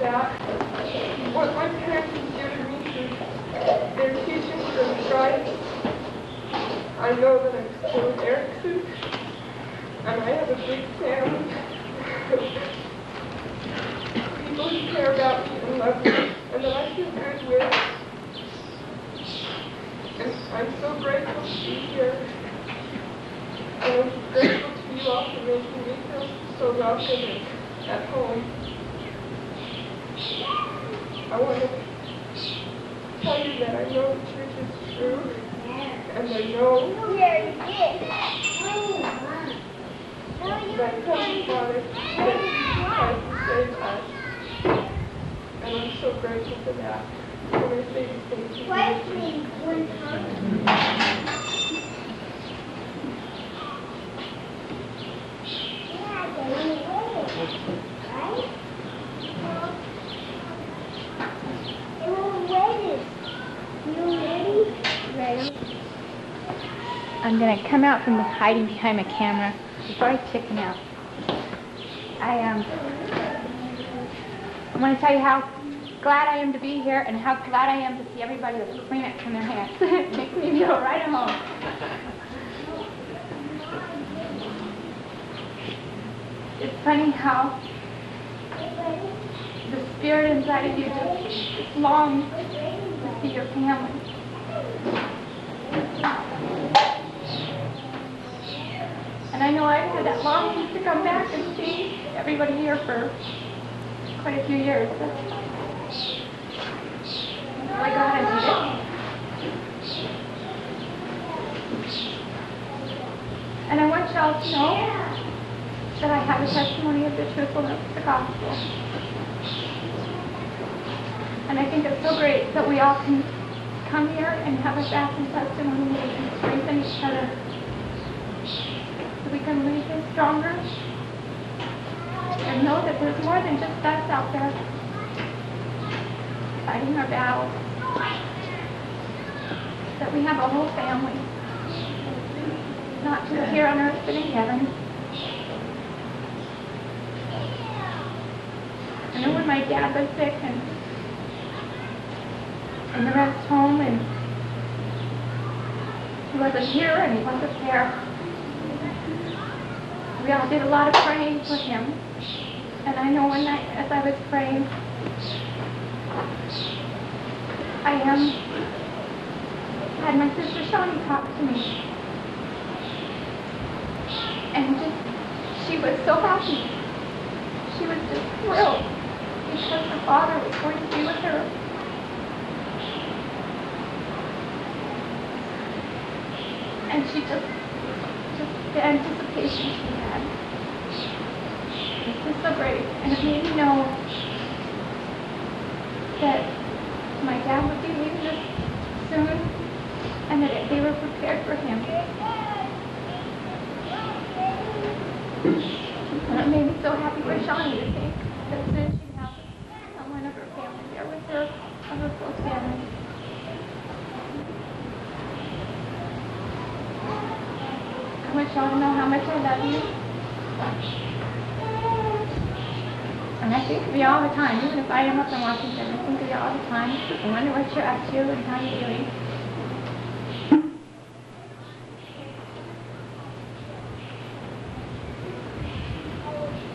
about that. What my parents do to me through their teachings from Christ, I know that I'm still with Erickson, and I have a big family. People who care about me and love me, and that I feel good with. And I'm so grateful to be here. And I'm grateful to you all for making me feel so welcome and at home. I want to tell you that I know the church is true, and I know that Heavenly Father that has saved us. And I'm so grateful for that. I'm going to say these things to you. I'm going to come out from hiding behind my camera before I chicken out. I want to tell you how glad I am to be here and how glad I am to see everybody with plants in their hands. It makes me feel right at home. It's funny how the spirit inside of you just longs to see your family. And I know I've had that longing to come back and see everybody here for quite a few years. That's why God has did it. And I want y'all to know that I have a testimony of the truthfulness of the gospel. And I think it's so great that we all can come here and have a fasting testimony and we can strengthen each other. So we can leave this stronger and know that there's more than just us out there fighting our battles. That we have a whole family, not just here on earth but in heaven. I know when my dad was sick and the rest home and he wasn't here and he wasn't there, we all did a lot of praying for him. And I know one night as I was praying, I had my sister Shawnee talk to me. And she was so happy. She was just thrilled because her father was going to be with her. And she just the anticipation she had. It was so great. And it made me know that my dad would be leaving us soon and that they were prepared for him. And it made me so happy for Shawnee to think that soon she'd have someone of her family there with her, of her close family. I want y'all to know how much I love you. And I think of you all the time, even if I am up in Washington, I think of you all the time. I wonder what you're up to and how you're doing.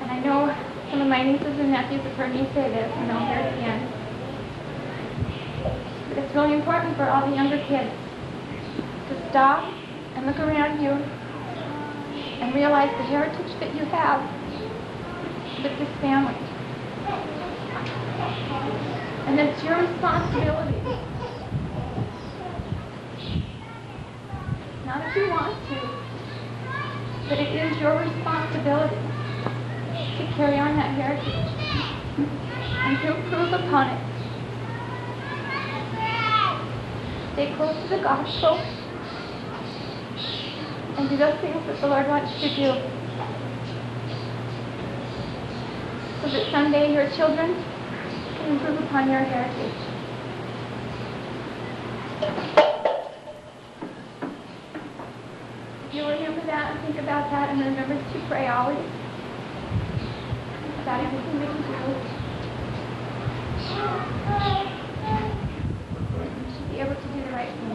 And I know some of my nieces and nephews have heard me say this, and I'll hear it again. But it's really important for all the younger kids to stop and look around you and realize the heritage that you have with this family. And it's your responsibility. Not if you want to, but it is your responsibility to carry on that heritage and to improve upon it. Stay close to the gospel and do those things that the Lord wants you to do, so that someday your children can improve upon your heritage. If you remember that and think about that and remember to pray always about everything that you do, should be able to do the right thing.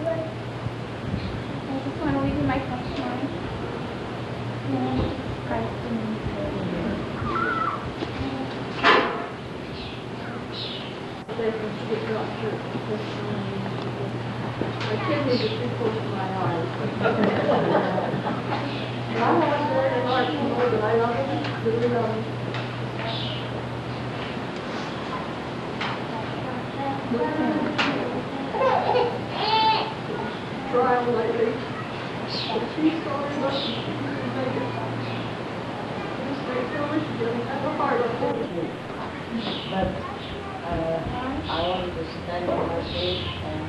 I just want to leave you my testimony. In the name of Jesus Christ, amen. My kidneys are too close to my eyes. I'm always very emotional, but I love it. Really love it. Trial lately. But she's sorry, but she can make it. Just make her wish she doesn't have a heart up there. But I wanted to study my faith and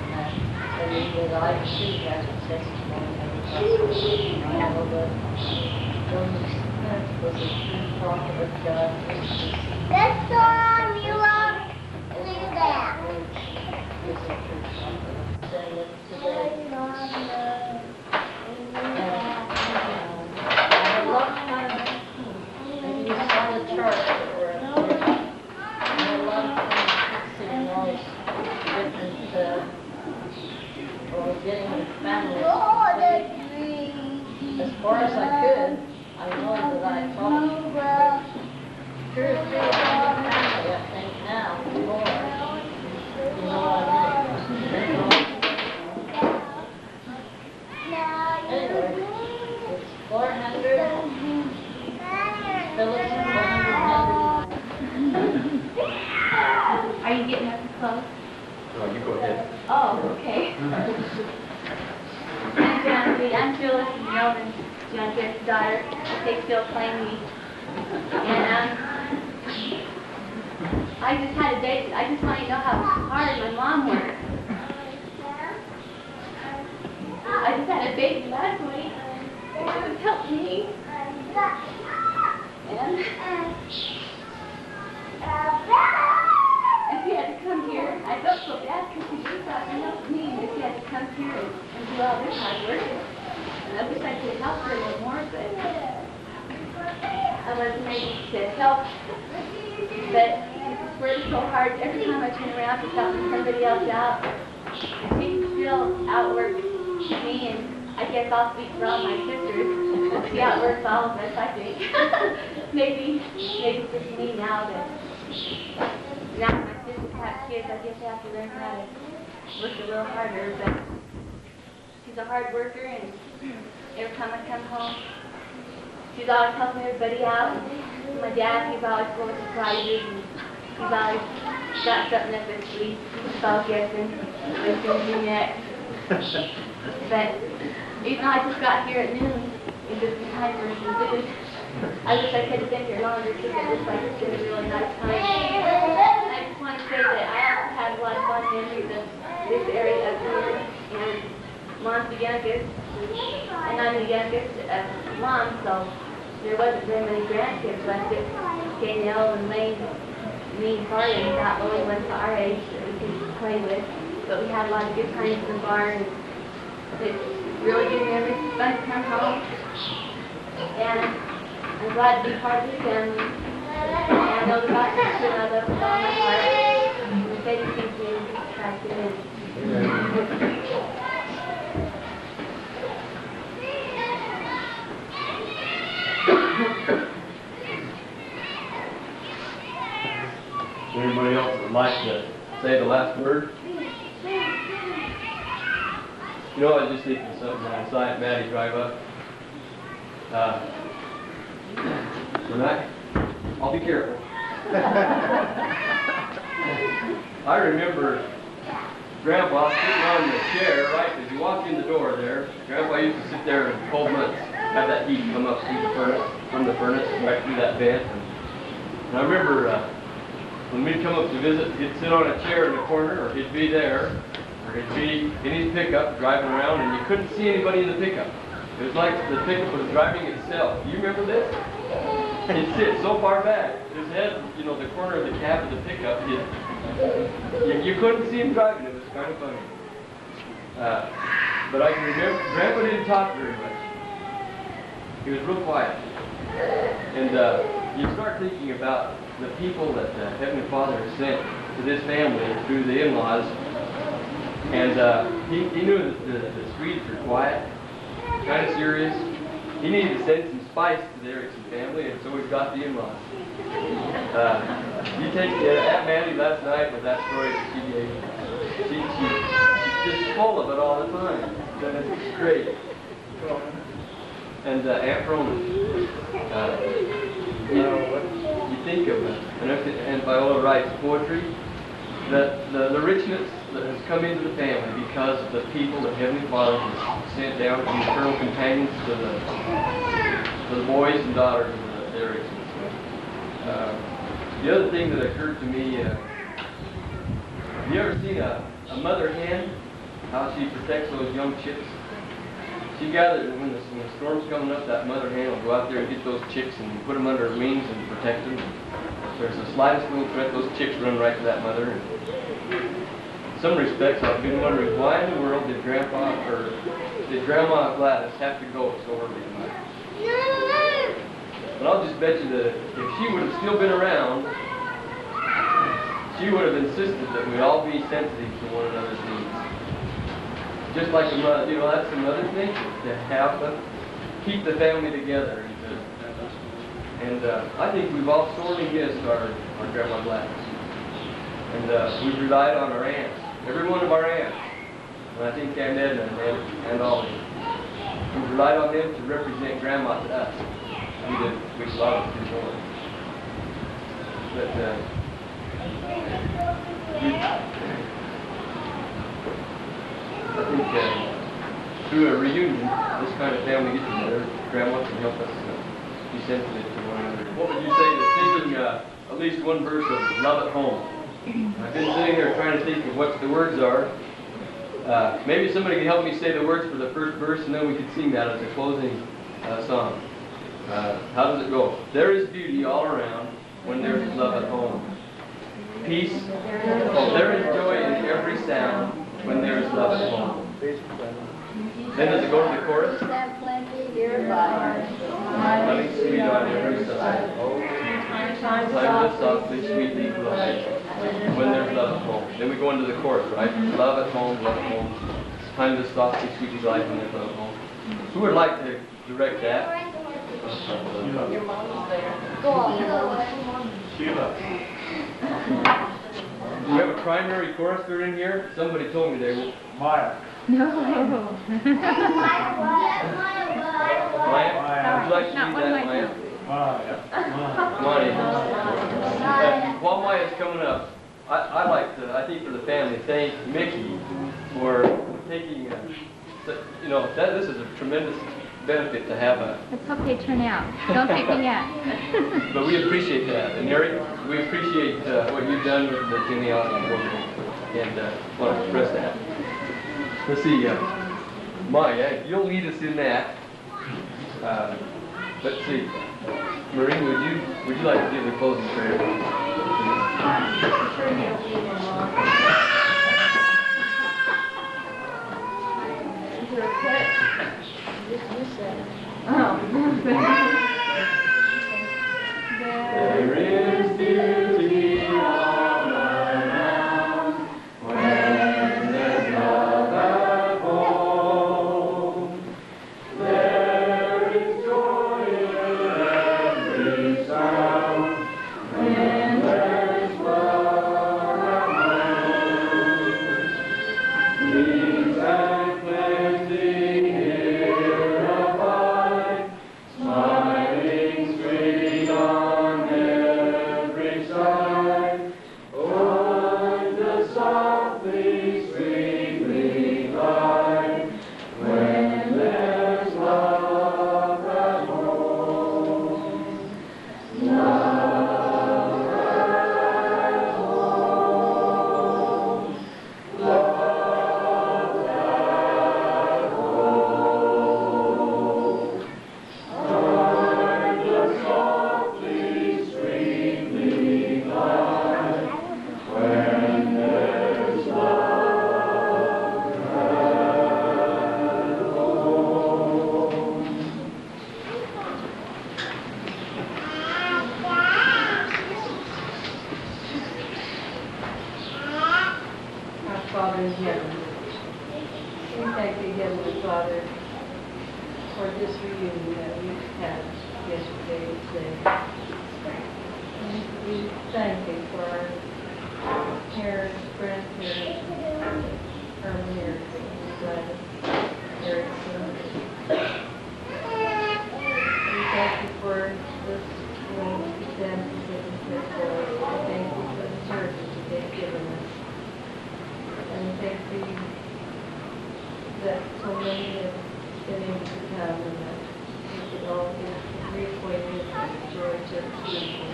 study that I see as a testimony of the gospel. I know that Joseph Smith was a true prophet of God. This song you love, leave that. Is a true prophet. Say it today. I love time. Maybe you saw the chart that we're up here. I love fixing those different, or getting the family. As far as I could, I know that I taught 2 or 3 of the family, I think now, more. You know what I mean? Anyway, it's 400, Phillips 400. Are you getting up to close? No, you go ahead. Oh, okay. I'm Phyllis and Melvin, John Jeff's daughter. They still claim me. And I just had a day. I just want you to know how hard my mom worked. I just had a baby last week. It was helping me. And she had to come here. I felt so bad because she just thought she helped me, and she had to come here and do all this hard work. And I wish I could help her a little more, but I wasn't able to help. But it's worked so hard. Every time I turn around to help somebody else out, she still outworks me, and I guess I'll speak for all my sisters. She outworks all of us, I think. maybe it's just me now that now my sisters have kids, I guess I have to learn how to work a little harder, but she's a hard worker, and every time I come home, she's always helping everybody out. My dad, he's always full of surprises, and he's always got something up his sleeve. He's always guessing what's going to do next. But even though I just got here at noon, it's just in time for some food. I wish I could have been here longer because it looks like it's been a really nice time. I just want to say that I also had a lot of fun memories of this area up here, and Mom's the youngest, and I'm the youngest of Mom, so there wasn't very many grandkids left. Just Danielle and Lane, me and Carly, not the only ones our age that we could play with. But we had a lot of good times in the barn. It's really good memories. It's fun to come home. And I'm glad to be part of the family. And I know the doctor is good. I love with all my heart. And Sadie thinks me attractive. Anybody else would like to say the last word? You know, I was just thinking of something when I saw Aunt Maddie drive up. Tonight, I'll be careful. I remember Grandpa sitting on the chair right as you walk in the door there. Grandpa used to sit there in cold months, have that heat come up through the furnace, from the furnace, right through that vent. And I remember when we'd come up to visit, he'd sit on a chair in the corner, or he'd be there, or he'd be in his pickup driving around, and you couldn't see anybody in the pickup. It was like the pickup was driving itself. Do you remember this? He'd sit so far back, his head, you know, the corner of the cab of the pickup, you couldn't see him driving. It was kind of funny. But I can remember, Grandpa didn't talk very much. He was real quiet. And you start thinking about the people that Heavenly Father has sent to this family through the in-laws. And he knew that the Swedes were quiet, kind of serious. He needed to send some spice to the Erickson family, and so we've got the in-laws. You take Aunt Mandy last night with that story that she gave. She's just full of it all the time. It's great. And Aunt Roman. You think of and Viola writes poetry, that the richness that has come into the family because of the people that Heavenly Father has sent down as eternal companions to the boys and daughters of the Ericksons. The other thing that occurred to me, have you ever seen a mother hen, how she protects those young chicks? She gathers, when the storm's coming up, that mother hen will go out there and get those chicks and put them under her wings and protect them. If there's the slightest little threat, those chicks run right to that mother. And in some respects, I've been wondering, why in the world did Grandma Gladys have to go so early tonight? But I'll just bet you that if she would have still been around, she would have insisted that we all be sensitive to one another's needs. Just like the mother, that's the mother's nature, to have them, keep the family together. And I think we've all sorely missed our Grandma Gladys. And we've relied on our aunts, every one of our aunts. And I think Aunt Edna and all of them. We've relied on them to represent Grandma to us. We love to do more. But I think through a reunion, this kind of family get together, Grandma can help us be sensitive to one another. What would you say to singing at least one verse of Love at Home? I've been sitting there trying to think of what the words are. Maybe somebody can help me say the words for the first verse, and then we could sing that as a closing song. How does it go? There is beauty all around when there is love at home. Peace. There is joy in every sound when there is love at home. Then does it go to the chorus? Honey sweet on every side. Time to softly, sweetly glide when there's love at home. Then we go into the chorus, right? Love at home, love at home. Time to softly, sweetly glide when there's love at home. Who would like to direct that? Your mom's there. Go on. Sheila. Do we have a primary chorister in here? Somebody told me they will. Maya. No. Maya? Would you like to read that, Maya? Maya. Maya. While Maya's coming up, I'd like to, I think for the family, thank Mickey for taking, this is a tremendous benefit to have a... Let's hope they turn out. Don't take me yet. But we appreciate that. And Eric, we appreciate what you've done with the genealogy program. And want to express that. Let's see, Maya, you'll lead us in that. Let's see. Maureen, would you like to do the closing prayer? There is beauty all around when there's love at home. There is joy in every sound when there's love at home. Peace and plenty here abide, smiling sweet on every side. Oh, the softly, sweetly glide when there's love at home. Love at home. Love We thank you, Heavenly Father, for this reunion that we had yesterday and today. And we thank you for our parents, grandparents, Herman, Erickson, Gladys, Erickson. We thank you for this examples that you set for us. We thank you for the churches that they've given us. And we thank you that so many have been able to come and that we could all get reacquainted with the George of people.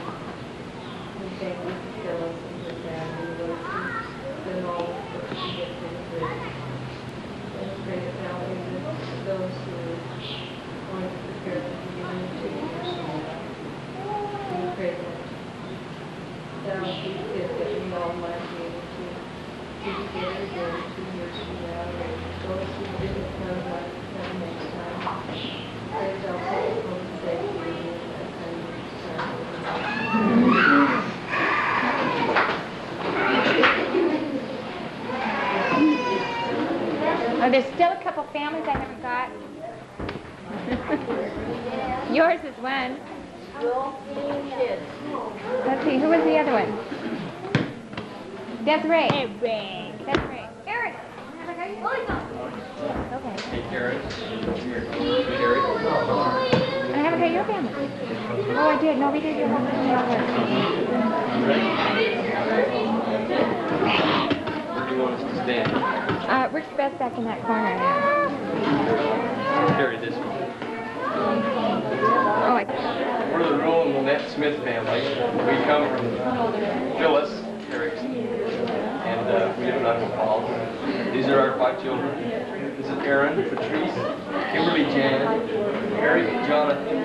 We thank you for Phyllis and her family, those who've done all the work to get things ready. And we pray that now we lift those who are going to prepare the reunion 2 years from now. We pray that will be fit that we all might be able to be together again 2 years from now. Those who didn't come might come next time. Pray that I'll take it home safely and that time Oh, there's still a couple families I haven't got. Yours is one. Let's see, who was the other one? Desiree. Desiree. Eric. Okay. Hey, Karen. I haven't got your family. Oh, I did. No, we did your family. Where do you want us to stand? Works best back in that corner there. Carry this one. Oh, We're the Roll and Lynette Smith family. We come from Phyllis, Erickson, and we live in Idaho Falls. These are our 5 children. This is Aaron, Patrice, Kimberly Jan, Eric, Jonathan,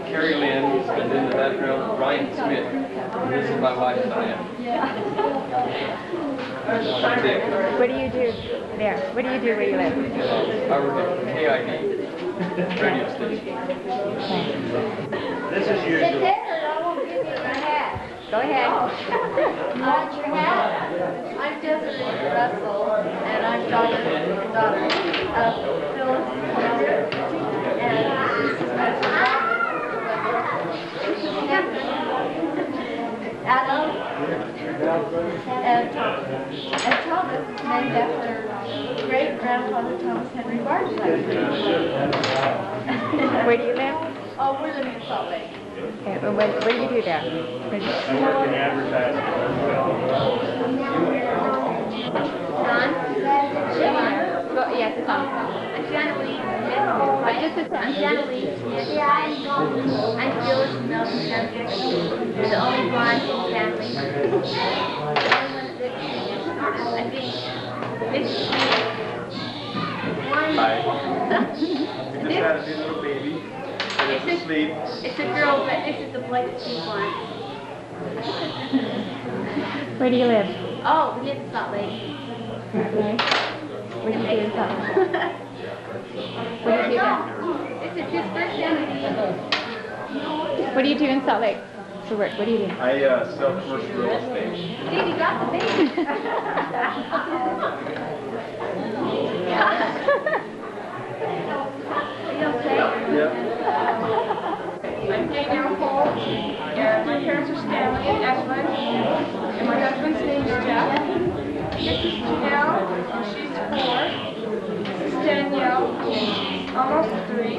Carrie Lynn, and in the background, Ryan Smith. And this is my wife, Diane. That's it. what do you do there? What do you do where you live? I work at KID radio station. This is usually. I won't give you my hat. Go ahead. Want your hat? I'm Desiree Russell, and I'm daughter of Phyllis and Adam and Thomas, named after great-grandfather Thomas Henry Barton. Where do you live? Oh, we're living in Salt Lake. Okay, well, what do you do there? I work in advertising. Well, yes, it's on. I'm Janet Lee. Just a second. I'm Janet Lee. I'm Phyllis Nelson Hampton. We're the only blonde in the family. The only one that lives here. I think this is one. Hi. We just had a new little baby. And it's asleep. It's a girl, but this is the boy that she wants. Where do you live? Oh, we live in Salt Lake. Okay. What do you do in Salt Lake? What do you do there? This is his first family. What do you do in Salt Lake for work? What do you do? I sell commercial real estate. See, we got the baby. Are you okay? Yep. I'm Danielle Cole, and my parents are Stanley and Evelyn, and my husband's name is Jeff. This is Janelle, and she's 4. This is Danielle, and she's almost 3.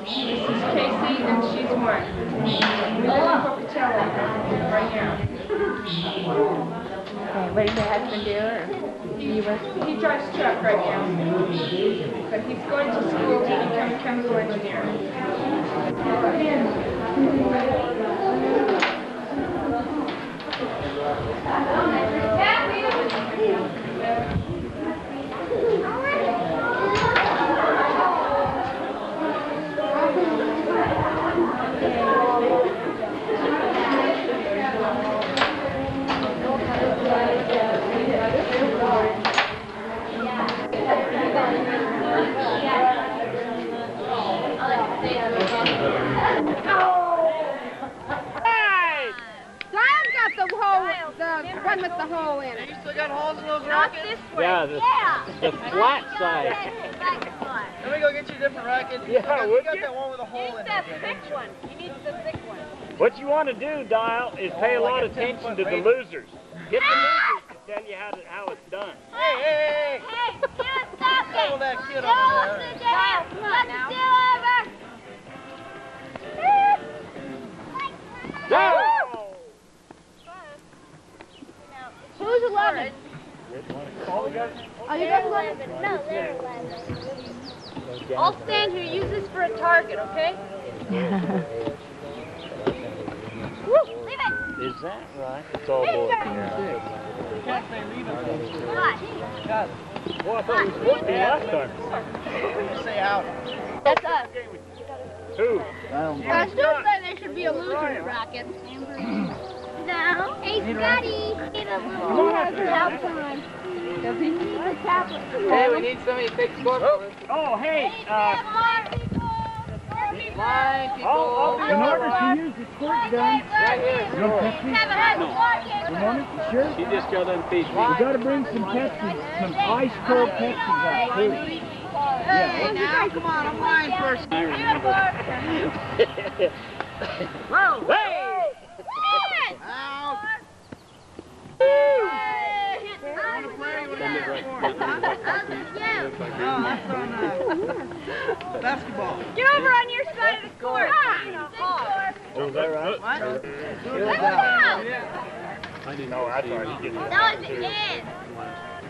This is Casey, and she's 1. We live in Pocatello right now. Okay, what does your husband do? Or do you work? He drives truck right now, but he's going to school to become a chemical engineer. One with the the hole in it. You still got holes in those Not rackets? this way. Yeah, the flat side. Let me go get you a different racket. Yeah, you would got you? that one with a hole in it. That thick one. You need the thick one. What you want to do, Dial, is pay a lot of attention to the losers. Get the losers to tell you how it's done. Hey! Hey, stop it! Pull that kid Don't over there. sit down! Let's do over! Go! Who's 11? All we got. Are you guys 11? No, they're 11. I'll stand here. Use this for a target, okay? Is that right? It's all boys. Can't say leave it. What? Well, I thought we were supposed to be last time. Just say out. That's us. Who? I still say there should be a loser's bracket. No. Hey, Scotty. Get a little Who has the help time? Does he need the tablet? Hey, we need somebody to take score for us. Oh, hey. Line, people. I'll be In order all right. to use the squirt gun, Right here. you want Pepsi? Ramona, you sure? He just got done feeding me. We gotta bring some Pepsi, some ice cold Pepsi out too. Hey, now, come on, I'm line first. I remember. Whoa! Hey! Out. No, that's on basketball. Get over on your side of the court. Is that right? What? No, I didn't know. I thought he did that. it's in.